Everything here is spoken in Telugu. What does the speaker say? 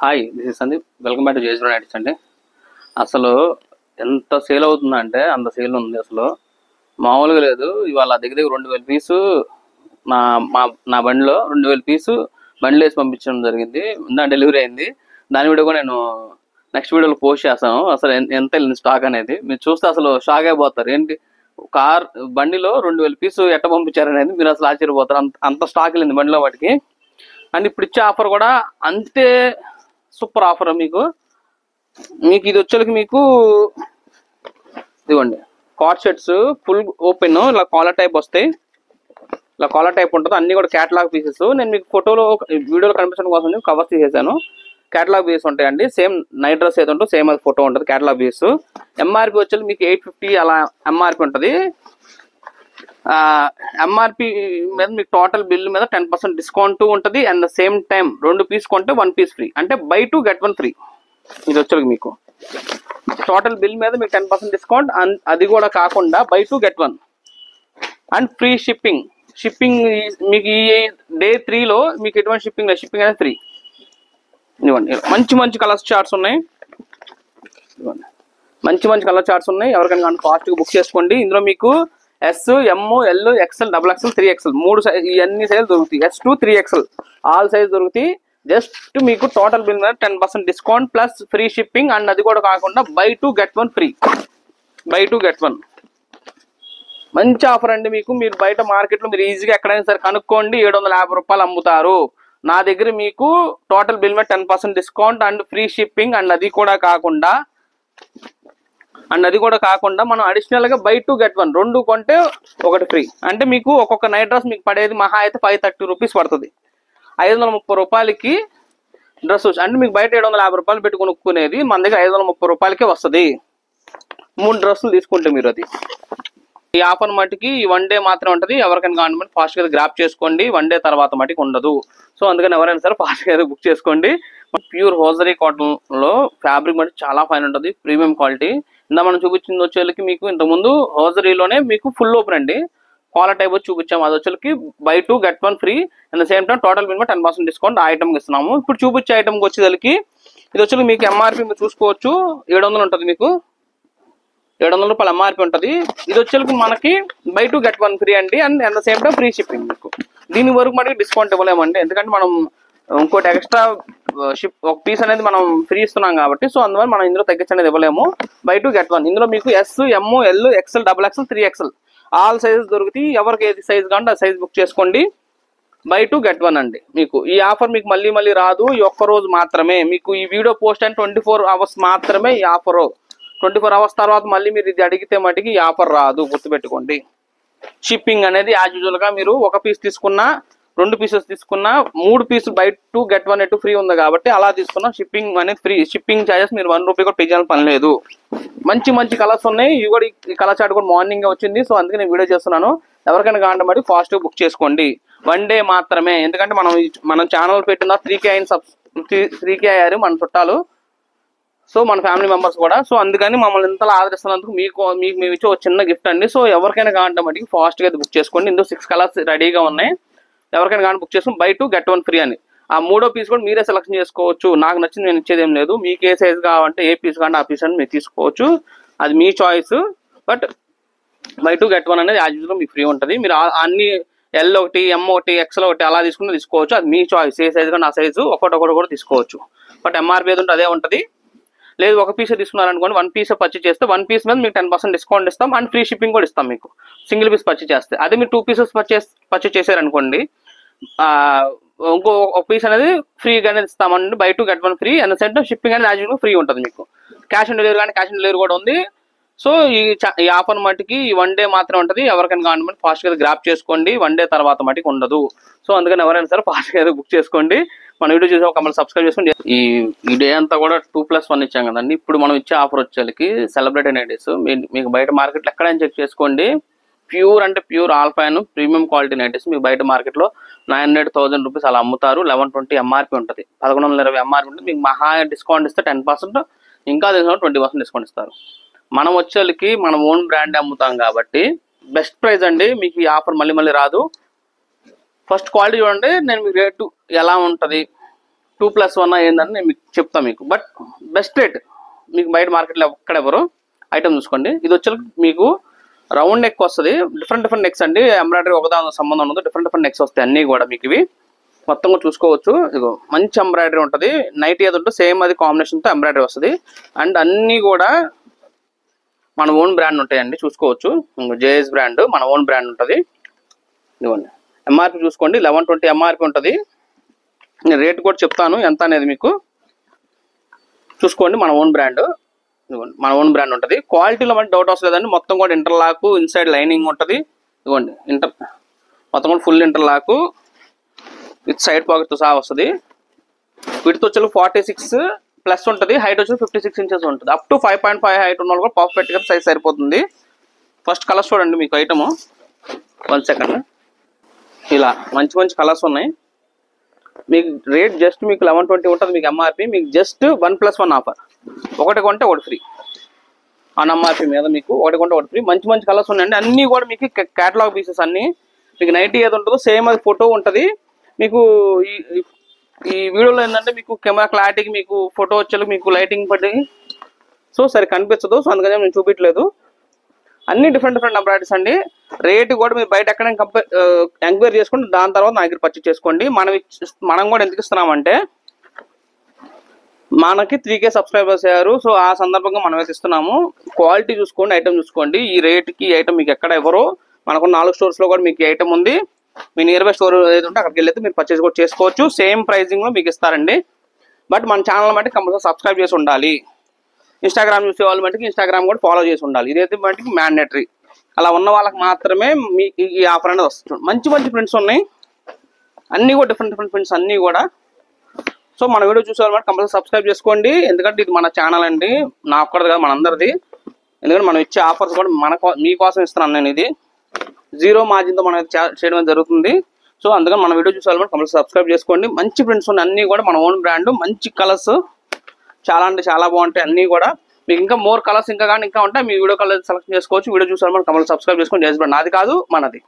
Hi, this is Sandeep. Welcome back to JG nights అండి. అసలు ఎంత సేల్ అవుతుందంటే అంత సేల్ ఉంది. అసలు మామూలుగా లేదు. ఇవాళ దగ్గర 2000 పీసు నా నా బండిలో 2000 పీసు బండిలో వేసి పంపించడం జరిగింది. డెలివరీ అయింది. దాని వీడియో కూడా నేను నెక్స్ట్ వీడియోలో పోస్ట్ చేస్తాను. అసలు ఎంత వెళ్ళింది స్టాక్ అనేది మీరు చూస్తే అసలు షాక్ అయిపోతారు. ఏంటి బండిలో 2000 పీసు ఎట్ట పంపించారనేది మీరు అసలు ఆశ్చర్యపోతారు. అంత స్టాక్ వెళ్ళింది బండిలో వాటికి. అండ్ ఇప్పుడు ఇచ్చే ఆఫర్ కూడా అంతే సూపర్ ఆఫర్. మీకు ఇది వచ్చేకి మీకు ఇదిగోండి, కార్డ్ షర్ట్స్ ఫుల్ ఓపెన్ ఇలా కాలర్ టైప్ వస్తాయి. ఇలా కాలర్ టైప్ ఉంటుంది. అన్ని కూడా క్యాటలాగ్ పీసెస్. నేను మీకు ఫోటోలో వీడియోలో కనిపించడం కోసం కవర్ తీసేసాను. క్యాటలాగ్ పీసెస్ ఉంటాయండి. సేమ్ నైట్ డ్రెస్ ఏదో ఉంటుంది సేమ్ అది ఫోటో ఉంటుంది. క్యాటలాగ్ పీస్ ఎంఆర్పి వచ్చేది మీకు 850 అలా ఎంఆర్పి ఉంటుంది. ఎంఆర్పి మీద మీకు టోటల్ బిల్ మీద 10% డిస్కౌంట్ ఉంటుంది. And the same time 2 piece కొంటే 1 పీస్ ఫ్రీ, అంటే బై 2 get 1 ఫ్రీ. ఇది వచ్చేది మీకు టోటల్ బిల్ మీద మీకు 10% డిస్కౌంట్. అది కూడా కాకుండా buy 2 get 1 and free shipping. మీకు ఈ డే 3లో మీకు ఎటువంటి షిప్పింగ్ లేదు. షిప్పింగ్ అనేది ఫ్రీ. ఇవ్వండి, మంచి కలర్ చార్ట్స్ ఉన్నాయి. ఇవ్వండి, మంచి కలర్ చార్ట్స్ ఉన్నాయి. ఎవరికైనా కాస్ట్గా బుక్ చేసుకోండి. ఇందులో మీకు S, M, L, XL, XXL, 3XL 3 size, ఇవన్నీ సైజులు దొరుకుతాయి. S2 3XL ఆల్ సైజ్ దొరుకుతాయి. జస్ట్ మీకు టోటల్ బిల్ మీద 10% discount plus free shipping. And అది కూడా కాకుండా buy 2 get 1 free. Buy 2 get 1 మంచి ఆఫర్ అండి. మీరు బయట మార్కెట్లో మీరు ఈజీగా ఎక్కడైనా సరే కనుక్కోండి. 750 రూపాయలు అమ్ముతారు. నా దగ్గర మీకు టోటల్ బిల్ మీద 10% discount and free shipping. And అది కూడా కాకుండా మనం అడిషనల్ గా బై 2 get 1 2 కొంటే 1 ఫ్రీ. అంటే మీకు ఒక్కొక్క నైట్ డ్రెస్ మీకు పడేది మహా అయితే 530 రూపీస్ పడుతుంది. 530 రూపాయలకి డ్రెస్. అంటే మీకు బయట 750 రూపాయలు పెట్టి కొనుక్కునేది మన దగ్గర 530 రూపాయలకే వస్తుంది. 3 డ్రెస్సులు తీసుకుంటే మీరు. అది ఈ ఆఫర్ మటుకి ఈ 1 డే మాత్రమే ఉంటుంది. ఎవరికైనా కావాలి ఫాస్ట్ గా గ్రాప్ చేసుకోండి. 1 డే తర్వాత మటుకు ఉండదు. సో అందుకని ఎవరైనా సరే ఫాస్ట్ గా బుక్ చేసుకోండి. ప్యూర్ హోజరీ కాటన్ లో ఫ్యాబ్రిక్ మటుకు చాలా ఫైన్ ఉంటుంది. Premium quality. ఇందా మనం చూపించింది వచ్చేళ్ళకి మీకు ఇంతకుముందు హోజరీలోనే మీకు ఫుల్ ఓపెన్ అండి. కాలర్ టైప్ వచ్చి చూపించాము. అది వచ్చేకి by 2 get 1 free. And the same time total bill 10% discount ఆ ఐటమ్ ఇస్తున్నాము. ఇప్పుడు చూపించే ఐటమ్కి వచ్చేసరికి ఇది వచ్చి మీకు ఎంఆర్పి మీరు చూసుకోవచ్చు 700 ఉంటుంది. మీకు 700 రూపాయలు ఎంఆర్పి ఉంటుంది. ఇది వచ్చేకి మనకి బై 2 get 1 ఫ్రీ అండి. And at the same time free shipping. మీకు దీని వరకు మనకి డిస్కౌంట్ ఇవ్వలేమండి. ఎందుకంటే మనం ఇంకోటి ఎక్స్ట్రా ఒక పీస్ అనేది మనం ఫ్రీ ఇస్తున్నాం కాబట్టి. సో అందువల్ల మనం ఇందులో తగ్గించనేది ఇవ్వలేము. బై 2 get 1 ఇందులో మీకు S, M, L, XXL, XXL, 3XL all sizes దొరుకుతాయి. ఎవరికి ఏది సైజ్ కావాలంటే ఆ సైజ్ బుక్ చేసుకోండి. బై 2 get 1 అండి. మీకు ఈ ఆఫర్ మీకు మళ్ళీ రాదు. ఈ ఒక్క రోజు మాత్రమే. మీకు ఈ వీడియో పోస్ట్ అయిన 24 అవర్స్ మాత్రమే ఈ ఆఫర్. 24 అవర్స్ తర్వాత మళ్ళీ మీరు ఇది అడిగితే మటుకి ఈ ఆఫర్ రాదు. గుర్తుపెట్టుకోండి. షిప్పింగ్ అనేది యాజ్ యూజువల్ గా మీరు ఒక పీస్ తీసుకున్నా, 2 పీసెస్ తీసుకున్నా, 3 పీసులు బై 2 get 1 ఎటు ఫ్రీ ఉంది కాబట్టి అలా తీసుకున్నా షిప్పింగ్ అనేది ఫ్రీ. షిప్పింగ్ ఛార్జెస్ మీరు 1 రూపీ కూడా పే చేయాల్సిన పని లేదు. మంచి కలర్స్ ఉన్నాయి. ఇవి కూడా ఈ కలర్ చార్ట్ కూడా మార్నింగ్ వచ్చింది. సో అందుకే నేను వీడియో చేస్తున్నాను. ఎవరికైనా కావాలంటే మరి ఫాస్ట్ బుక్ చేసుకోండి. 1 డే మాత్రమే. ఎందుకంటే మనం ఛానల్ పెట్టిన 3K అయ్యారు మన చుట్టాలు. సో మన ఫ్యామిలీ మెంబర్స్ కూడా. సో అందుకని మమ్మల్ని ఇంతలా ఆదరిస్తున్నందుకు మీకు మేము ఇచ్చే ఒక చిన్న గిఫ్ట్ అండి. సో ఎవరికైనా కావాలంటే మటుకు ఫాస్ట్ గా బుక్ చేసుకోండి. ఇందులో 6 కలర్స్ రెడీగా ఉన్నాయి. ఎవరికైనా కానీ బుక్ చేసుకుని బై 2 get 1 ఫ్రీ అని. ఆ 3వ పీస్ కూడా మీరే సెలెక్షన్ చేసుకోవచ్చు. నాకు నచ్చింది నేను ఇచ్చేది ఏం లేదు. మీకు ఏ సైజ్ కావాలంటే ఏ పీస్ కావాలంటే ఆ పీస్ అని మీరు తీసుకోవచ్చు. అది మీ చాయిస్. బట్ బై 2 get 1 అనేది యాజ్ యూజువల్ మీకు ఫ్రీ ఉంటుంది. మీరు అన్ని L1, M1, XL1 అలా తీసుకుని తీసుకోవచ్చు. అది మీ చాయిస్. ఏ సైజ్ కానీ ఆ సైజు ఒకటి కూడా తీసుకోవచ్చు. బట్ ఎంఆర్పీ ఏది ఉంటే అదే ఉంటుంది. లేదు ఒక పీస్ తీసుకున్నారనుకోండి, 1 పీస్ పర్చేస్ చేస్తే 1 పీస్ మీద మీకు 10% డిస్కౌంట్ ఇస్తాం. అండ్ ఫ్రీ షిప్పింగ్ కూడా ఇస్తాం మీకు సింగిల్ పీస్ పర్చేస్ చేస్తే. అదే మీరు 2 పీసెస్ పర్చేస్ చేశారనుకోండి, ఇంకో ఒక పీస్ అనేది ఫ్రీగానే ఇస్తామండి. By 2 get 1 free. And centre shipping అనేది యాజ్ యూజువల్ ఫ్రీ ఉంటుంది. మీకు క్యాష్ ఆన్ డెలివరీ కానీ క్యాష్ ఆన్ డెలివరీ కూడా ఉంది. సో ఈ ఆఫర్ మటుకి ఈ 1 డే మాత్రమే ఉంటుంది. ఎవరికైనా కావాలంటే ఫాస్ట్ గా గ్రాప్ చేసుకోండి. 1 డే తర్వాత మటుకు ఉండదు. సో అందుకని ఎవరైనా సరే ఫాస్ట్ గా బుక్ చేసుకోండి. మన వీడియో చూసి ఒక సబ్స్క్రైబ్ చేసుకోండి. ఈ డే అంతా కూడా 2+1 ఇచ్చాం కదండి. ఇప్పుడు మనం ఇచ్చే ఆఫర్ వచ్చేకి సెలబ్రేట్ నైటీస్. మీకు బయట మార్కెట్లో ఎక్కడైనా చెక్ చేసుకోండి. ప్యూర్ అంటే pure alpine premium quality nighties మీకు బయట మార్కెట్లో 900,000 రూపీస్ అలా అమ్ముతారు. 1120 ఎంఆర్పి ఉంటుంది. 1120 ఎంఆర్పి ఉంటుంది. మీకు మహా డిస్కౌంట్ ఇస్తే 10%, ఇంకా 20% డిస్కౌంట్ ఇస్తారు. మనం వచ్చేకి మనం ఓన్ బ్రాండ్ అమ్ముతాం కాబట్టి బెస్ట్ ప్రైస్ అండి. మీకు ఈ ఆఫర్ మళ్ళీ రాదు. ఫస్ట్ క్వాలిటీ చూడండి. నేను మీకు రేటు ఎలా ఉంటుంది 2+1 ఏందని నేను మీకు చెప్తాను మీకు. బట్ బెస్ట్ రేట్ మీకు బయట మార్కెట్లో ఎక్కడ ఎవరు. ఐటమ్ చూసుకోండి. ఇది వచ్చి మీకు రౌండ్ నెక్ వస్తుంది. డిఫరెంట్ నెక్స్ అండి. ఎంబ్రాయిడరీ ఒకదాని సంబంధం ఉండదు. డిఫరెంట్ నెక్స్ వస్తాయి అన్నీ కూడా మీకు. ఇవి మొత్తం కూడా చూసుకోవచ్చు. ఇదిగో మంచి ఎంబ్రాయిడరీ ఉంటుంది. నైట్ ఏది ఉంటుంది సేమ్ అది కాంబినేషన్తో ఎంబ్రాయిడరీ వస్తుంది. అండ్ అన్నీ కూడా మన ఓన్ బ్రాండ్ ఉంటాయండి. చూసుకోవచ్చు. జేఎస్ బ్రాండ్ మన ఓన్ బ్రాండ్ ఉంటుంది. ఇదిగోండి ఎంఆర్పి చూసుకోండి. 1120 ఎంఆర్పి ఉంటుంది. నేను రేట్ కూడా చెప్తాను ఎంత అనేది మీకు. చూసుకోండి మన ఓన్ బ్రాండ్. మన ఓన్ బ్రాండ్ ఉంటుంది. క్వాలిటీలో మనకి డౌట్ వస్తలేదండి. మొత్తం కూడా ఇంటర్లాక్, ఇన్సైడ్ లైనింగ్ ఉంటుంది. ఇదిగోండి మొత్తం కూడా ఫుల్ ఇంటర్లాక్ విత్ సైడ్ పాకెట్తో సహా వస్తుంది. వీటితో వచ్చి 46+ ఉంటుంది. హైట్ వచ్చి 56 ఇంచెస్ ఉంటుంది. అప్ టు 5.5 హైట్ ఉన్న వాళ్ళు కూడా పర్ఫెక్ట్గా సైజ్ సరిపోతుంది. ఫస్ట్ కలర్స్ చూడండి మీకు ఐటము. 1 సెకండ్. ఇలా మంచి కలర్స్ ఉన్నాయి. మీకు రేట్ జస్ట్ మీకు 1120 ఉంటుంది మీకు ఎంఆర్పి. మీకు జస్ట్ 1+1 ఆఫర్. ఒకటి కొంటే ఒకటి ఫ్రీ ఆన్ ఎంఆర్పి మీద. మీకు ఒకటి కొంటే ఒకటి ఫ్రీ. మంచి కలర్స్ ఉన్నాయండి. అన్నీ కూడా మీకు క్యాటలాగ్ పీసెస్ అన్నీ. మీకు నైటీ ఏది ఉంటుందో సేమ్ అది ఫోటో ఉంటుంది మీకు. ఈ వీడియోలో ఏంటంటే మీకు కెమెరా క్లారిటీకి మీకు ఫోటో వచ్చేది మీకు లైటింగ్ పట్టి సో సరే కనిపించదు. సో అందుకని నేను చూపించలేదు. అన్ని డిఫరెంట్ ఎంబ్రాయిడరీస్ అండి. రేటు కూడా మీరు బయట ఎక్కడ ఎంక్వైరీ చేసుకోండి. దాని తర్వాత నా దగ్గర పర్చేస్ చేసుకోండి. మనం కూడా ఎందుకు ఇస్తున్నామంటే మనకి 3K సబ్స్క్రైబర్స్ అయ్యారు. సో ఆ సందర్భంగా మనం అయితే ఇస్తున్నాము. క్వాలిటీ చూసుకోండి, ఐటమ్ చూసుకోండి. ఈ రేట్కి ఐటమ్ మీకు ఎక్కడ ఎవరో మనకు 4 స్టోర్స్లో కూడా మీకు ఐటమ్ ఉంది. మీ నియర్ బై స్టోర్ ఏది ఉంటే అక్కడికి వెళ్ళి మీరు పర్చేస్ కూడా చేసుకోవచ్చు. సేమ్ ప్రైజింగ్లో మీకు ఇస్తారండి. బట్ మన ఛానల్ మట్టి కంపల్సరీ సబ్స్క్రైబ్ చేసి ఉండాలి. ఇన్స్టాగ్రామ్ చూసే వాళ్ళ మట్టికి ఇన్స్టాగ్రామ్ కూడా ఫాలో చేసి ఉండాలి. ఇదైతే మట్టికి మ్యాండేటరీ. అలా ఉన్న వాళ్ళకి మాత్రమే మీకు ఈ ఆఫర్ అనేది వస్తుంది. మంచి ప్రింట్స్ ఉన్నాయి. అన్నీ కూడా డిఫరెంట్ ప్రింట్స్ అన్నీ కూడా. సో మన వీడియో చూసే వాళ్ళు కంపల్సరీ సబ్స్క్రైబ్ చేసుకోండి. ఎందుకంటే ఇది మన ఛానల్ అండి. నా ఒక్కడిది కాదు మనందరిది. ఎందుకంటే మనం ఇచ్చే ఆఫర్స్ కూడా మీకోసం ఇస్తున్నాను నేను. ఇది 0 మార్జిన్తో మనం చేయడం జరుగుతుంది. సో అందుకని మన వీడియో చూసే వాళ్ళు కంపల్సరీ సబ్స్క్రైబ్ చేసుకోండి. మంచి ప్రింట్స్ ఉన్నాయి అన్నీ కూడా మన ఓన్ బ్రాండ్. మంచి కలర్స్ చాలా అంటే చాలా బాగుంటాయి అన్నీ కూడా. మీకు ఇంకా మోర్ కలర్స్ ఇంకా ఉంటాయి. మీ వీడియో కలర్ సెలెక్ట్ చేసుకోవచ్చు. వీడియో చూసే వాళ్ళు కంపల్సరీ సబ్స్క్రైబ్ చేసుకోండి. జేఎస్ బ్రాండ్ నాది కాదు మనది.